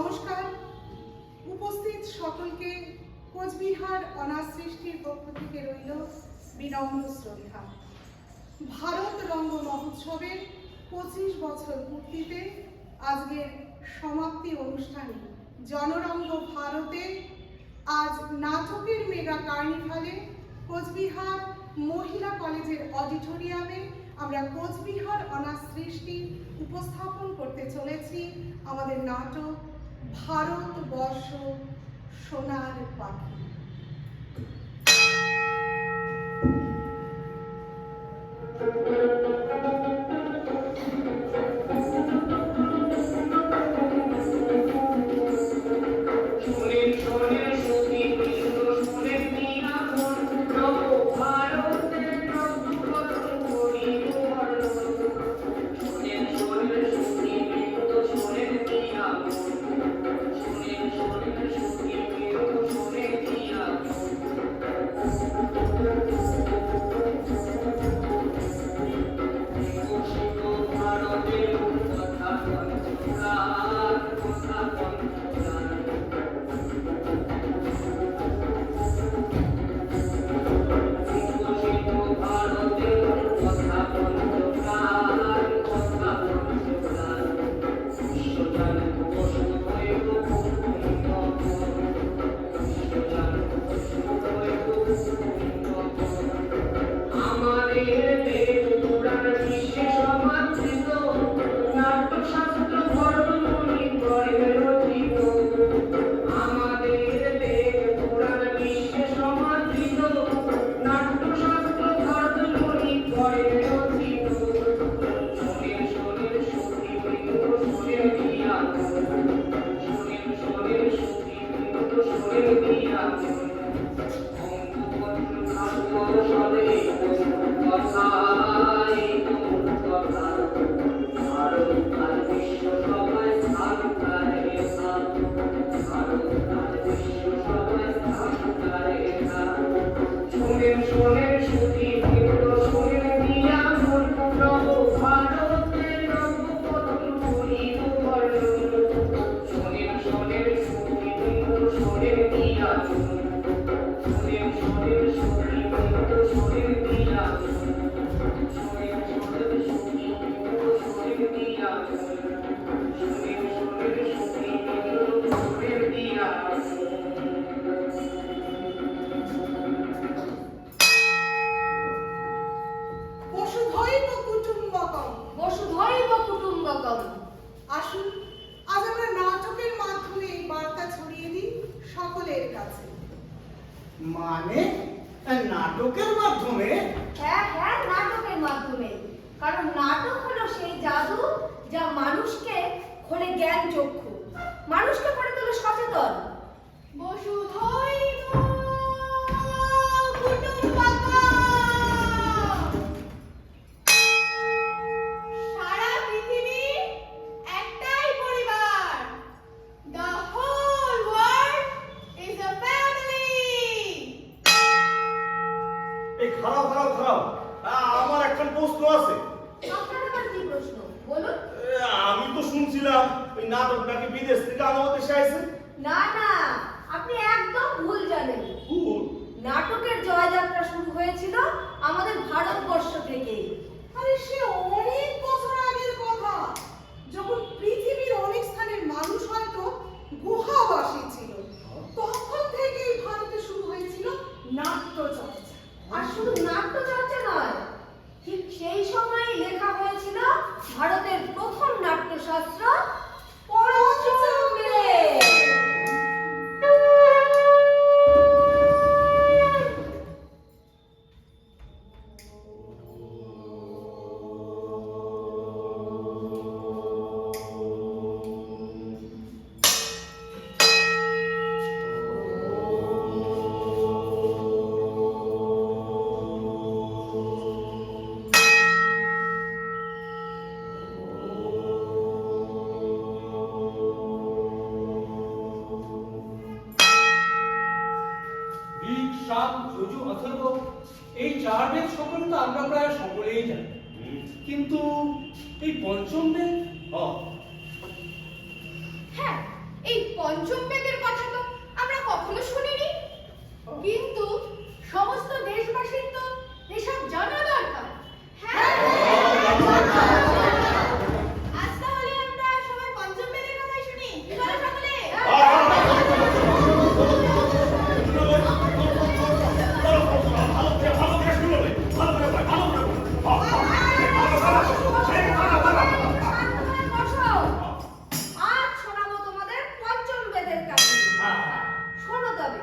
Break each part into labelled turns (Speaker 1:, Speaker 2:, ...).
Speaker 1: নমস্কার। উপস্থিত সকলকে কোচবিহার অনাথ সৃষ্টির পক্ষ থেকে রইল বিনম্র শ্রদ্ধা। ভারত রঙ্গ মহোৎসবের 25 বছর পূর্তিতে আজকের সমাপ্তি অনুষ্ঠানে জনরঙ্গ ভারতে আজ নাটকের মেগা কার্নিভালে কোচবিহার মহিলা কলেজের অডিটোরিয়ামে আমরা কোচবিহার অনাথ সৃষ্টি উপস্থাপন করতে চলেছি আমাদের নাটক ভারতবর্ষ সোনার পাখি। আসুন আজ আমরা নাটকের মাধ্যমে এই বার্তা ছড়িয়ে দিই সকলের কাছে।
Speaker 2: মানে নাটকের মাধ্যমে?
Speaker 3: হ্যাঁ হ্যাঁ, নাটকের মাধ্যমে। কারণ নাটক হলো সেই জাদু যা মানুষকে খোলে জ্ঞান চক্ষু, মানুষকে করে তোলে সচেতন। বসুধৈব কুটুম্বকম। সারা পৃথিবী একটাই পরিবার। The whole world is a family.
Speaker 2: এই খারাপ আমার একটা প্রশ্ন আছে।
Speaker 3: আপনার আবার কি প্রশ্ন বলুন?
Speaker 2: আমি তো শুনছিলাম ওই নাটক নাকি বিদেশ থেকে আমাদের দেশে আসছে।
Speaker 3: না না, আপনি একদম ভুল জানেন। নাটকের জয়যাত্রা শুরু হয়েছিল আমাদের ভারতবর্ষ থেকে।
Speaker 1: আরে সে অনেক বছর আগের কথা, যখন পৃথিবীর অনেক স্থানের মানুষ হয়তো গুহাবাসী ছিল, তখন থেকেই ভারতে শুরু হয়েছিল নাট্যচর্চা।
Speaker 3: আর শুধু নাট্যচর্চা নয়, ঠিক সেই সময় লেখা হয়েছিল ভারতের প্রথম নাট্যশাস্ত্র পঞ্চবেদ।
Speaker 4: এই চার বেদ সম্পর্কে তো আমরা প্রায় সকলেই জানি, কিন্তু এই পঞ্চম বেদ
Speaker 3: হ্যাঁ, এই পঞ্চম বেদের কথা তো আমরা কখনো শুনিনি, কিন্তু সমস্ত দেশবাসীর তো এসব জানা দরকার। হ্যাঁ, আজ তাহলে আমরা সবাই পঞ্চম বেদের কথাই শুনি। কি বলো সকলে? আজ শোনাবো তোমাদের পঞ্চম বেদের কাহিনী। শোনো তবে,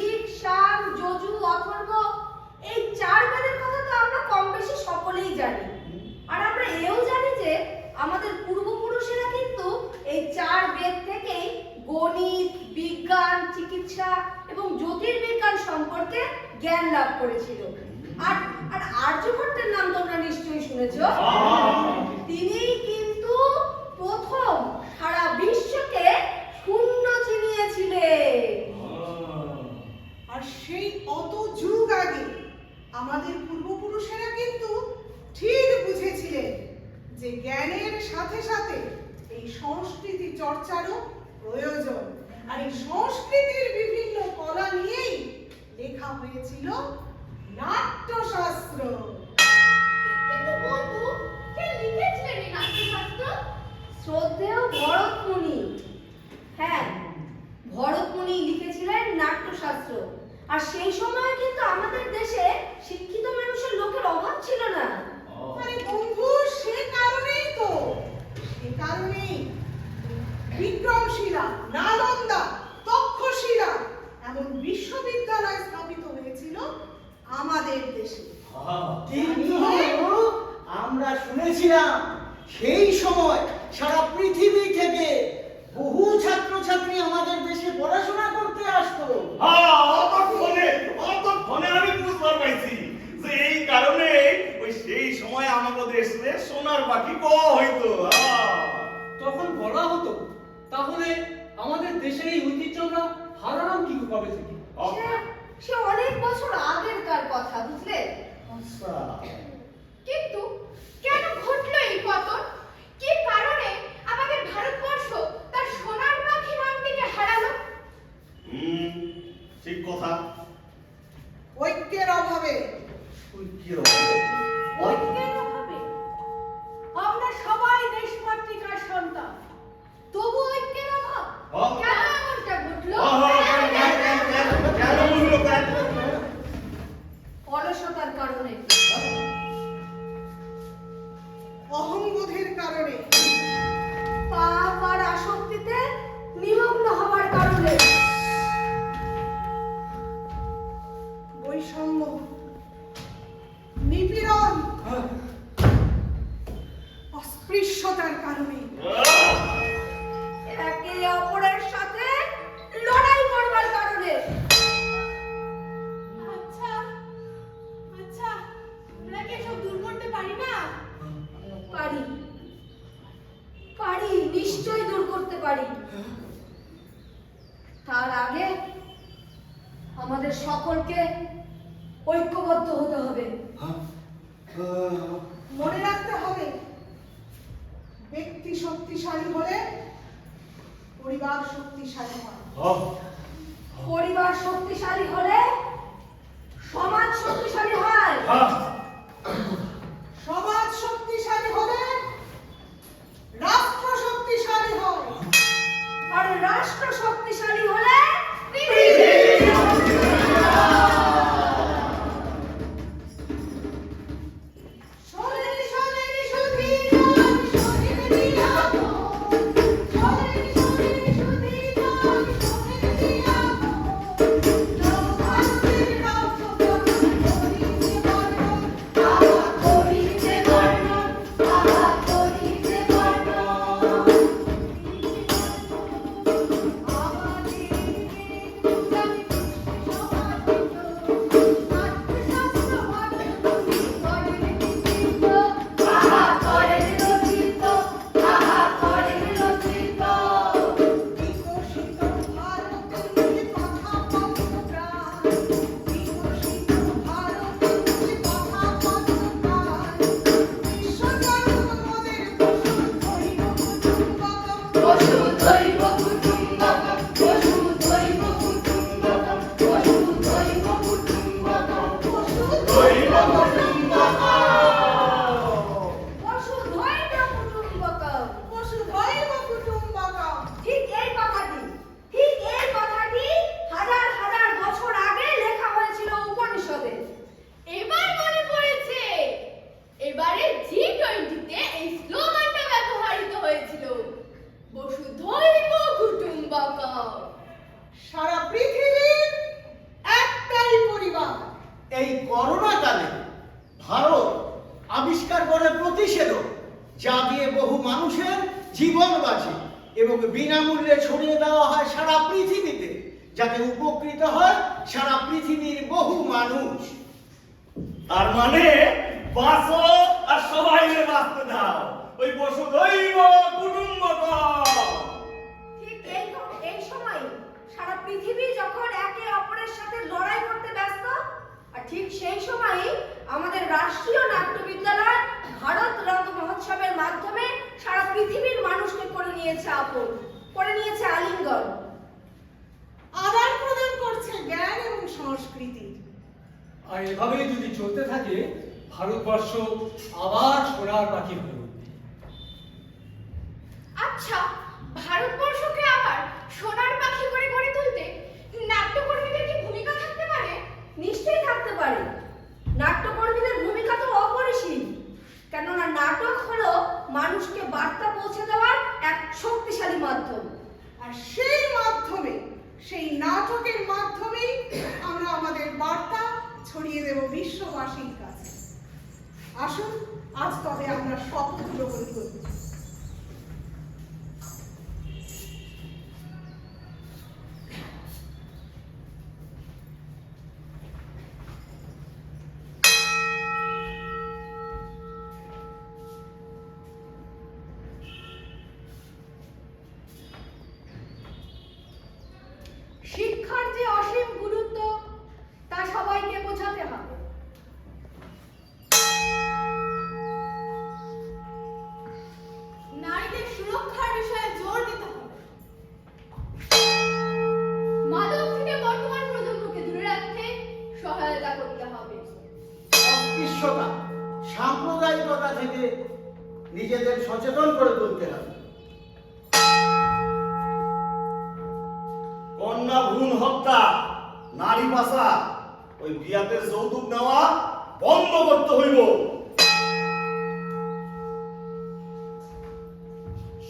Speaker 3: ঋক, সাম, যজু, অথর্ব, এই 4 বেদের কথা তো আমরা কম বেশি সকলেই জানি। আর আমরা এও জানি যে আমাদের পূর্বপুরুষেরা কিন্তু এই 4 বেদ থেকেই গণিত, বিজ্ঞান, চিকিৎসা এবং জ্যোতির্বিজ্ঞান সম্পর্কে জ্ঞান লাভ করেছিল। আর আর আর্যভট্টের নাম তোমরা নিশ্চয়ই শুনেছো। তিনিই কিন্তু প্রথম সারা বিশ্বকে শূন্য চিনিয়েছিলেন।
Speaker 1: আর সেই অত যুগ আগে আমাদের পূর্বপুরুষেরা কিন্তু ঠিক বুঝেছিলেন যে জ্ঞানের সাথে সাথে এই সংস্কৃতি চর্চারও প্রয়োজন। আর এই সংস্কৃতির বিভিন্ন কলা নিয়েই লেখা হয়েছিল নাট্যশাস্ত্র।
Speaker 3: কিন্তু বন্ধু, কে লিখেছিলেন এই নাট্যশাস্ত্র? শ্রদ্ধেয় ভরতমুনি। হ্যাঁ, ভরতমুনি লিখেছিলেন নাট্যশাস্ত্র। আর সেই সময় কিন্তু আমাদের দেশে শিক্ষিত মানুষের লোকের অভাব ছিল না।
Speaker 1: আরে বন্ধু, সে কারণেই বিক্রমশিলা, নালন্দা, তক্ষশিলা এমন বিশ্ববিদ্যালয় স্থাপিত হয়েছিল আমাদের দেশে।
Speaker 5: কিন্তু আমরা শুনেছিলাম সেই সময় সারা পৃথিবী থেকে বহু ছাত্রছাত্রী আমাদের দেশে পড়াশোনা করতে আসতো।
Speaker 2: অতক্ষণে আমি বুঝতে পারছি যে এই কারণে ওই সেই সময় আমাদের দেশে সোনার বাকি হইতো।
Speaker 4: তখন বলা হতো, তাহলে আমাদের দেশের এই ঐতিহ্য আমরা হারালাম কি কবে থেকে?
Speaker 3: সে অনেক বছর আগেরকার কথা, বুঝলে?
Speaker 5: আচ্ছা,
Speaker 3: কিন্তু কেন ঘটলো এই পতন? কি কারণে আমাদের ভারতবর্ষ তার সোনার পাখি নামটিকে হারালো?
Speaker 2: ঠিক কথা।
Speaker 1: ঐক্যের অভাবে।
Speaker 2: কি হবে?
Speaker 3: ঐক্যের অভাবে? আমরা সবাই দেশমাতৃকার সন্তান, তবু ঐক্যের অভাব? কেন এমনটা ঘটলো? অলসতার কারণে,
Speaker 1: অহংবোধের কারণে,
Speaker 3: পাপ আর আসক্তিতে নিমগ্ন হওয়ার কারণে,
Speaker 1: বৈষম্য, নিপীড়ন, অস্পৃশ্যতার কারণে,
Speaker 3: একে অপরের সাথে লড়াই করবার কারণে। আচ্ছা, আমরা কি এসব দূর করতে পারি না? পারি, নিশ্চয়ই দূর করতে পারি। তার আগে আমাদের সকলকে ঐক্যবদ্ধ হতে হবে।
Speaker 1: মনে রাখতে হবে, ব্যক্তি শক্তিশালী হলে পরিবার শক্তিশালী হয়,
Speaker 3: পরিবার শক্তিশালী হলে সমাজ শক্তিশালী হয়,
Speaker 1: সমাজ শক্তিশালী হলে রাষ্ট্র শক্তিশালী হয়,
Speaker 3: আর রাষ্ট্র শক্তিশালী হলে
Speaker 5: আবিষ্কার করে প্রতিষেধক, যা দিয়ে বহু মানুষের জীবন বাঁচে এবং বিনামূল্যে ছড়িয়ে দেওয়া হয় সারা পৃথিবীতে, যাতে উপকৃত হয় সারা পৃথিবীর বহু মানুষ।
Speaker 2: তার মানে বাঁচো আর সবাই মিলে বাঁচতে দাও, ওই বসুধৈব কুটুম্বকম।
Speaker 3: ঠিক এই সময় সারা পৃথিবী যখন একে অপরের সাথে লড়াই করতে ব্যস্ত, আর ঠিক সেই সময়ই আমাদের রাষ্ট্রীয় নাট্য বিদ্যালয় ভারত রঙ্গ মহোৎসবের মাধ্যমে সারা পৃথিবীর মানুষকে করে নিয়েছে আপন, করে নিয়েছে আলিঙ্গন।
Speaker 1: আদান প্রদান করছে জ্ঞান এবং সংস্কৃতির।
Speaker 4: আর এভাবেই যদি চলতে থাকে, ভারতবর্ষ আবার সোনার পাখি হয়ে উঠবে।
Speaker 3: আচ্ছা, ভারতবর্ষকে আবার সোনার পাখি করে গড়ে তুলতে নাট্যকর্মীদের কি ভূমিকা থাকতে পারে? নিশ্চয়ই থাকতে পারে। নাট্যকর্মীদের ভূমিকা তো অপরিসীম, কেননা নাটক হলো মানুষকে বার্তা পৌঁছে দেওয়ার এক শক্তিশালী মাধ্যম।
Speaker 1: আর সেই মাধ্যমে, সেই নাটকের মাধ্যমেই আমরা আমাদের বার্তা ছড়িয়ে দেব বিশ্ববাসীর কাছে। আসুন আজ তবে আমরা শপথ গ্রহণ করি।
Speaker 3: শিক্ষার যে অসীম গুরুত্ব তা সবাইকে বোঝাতে হবে। নারীদের সুরক্ষার বিষয়ে জোর দিতে হবে। মাদক থেকে বর্তমান প্রজন্মকে দূরে রাখতে সহায়তা করতে হবে।
Speaker 5: অস্পৃশ্যতা, সাম্প্রদায়িকতা থেকে নিজেদের সচেতন করে তুলতে হবে।
Speaker 2: কন্যা ভ্রূণ হত্যা, নারী পাশা, ওই বিয়াতে যৌতুক নেওয়া বন্ধ করতে হইব।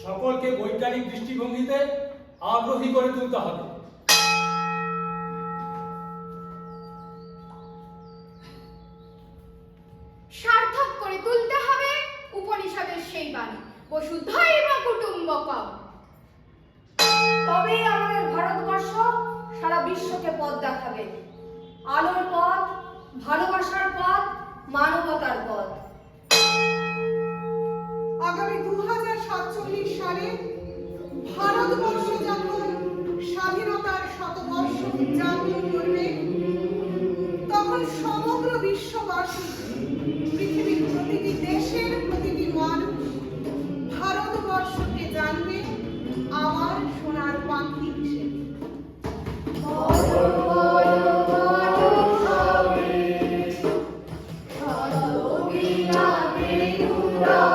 Speaker 4: সকলকে বৈজ্ঞানিক দৃষ্টিভঙ্গিতে আগ্রহী করে তুলতে হবে।
Speaker 3: সার্থক করে তুলতে হবে উপনিষদের সেই বাণী, বসুধৈব কুটুম্বকম। তবেই আমাদের ভারতবর্ষ সারা বিশ্বকে পথ দেখাবে, আলোর পথ, ভালোবাসার পথ, মানবতার পথ।
Speaker 1: আগামী 2047 সালে ভারতবর্ষ যখন স্বাধীনতার শতবর্ষ উদযাপন করবে, তখন সমগ্র বিশ্ববাসী, পৃথিবীর প্রতিটি দেশের প্রতিটি মানুষ ভারতবর্ষকে জানবে আমার সোনার পাখি হিসেবে।
Speaker 3: ভারত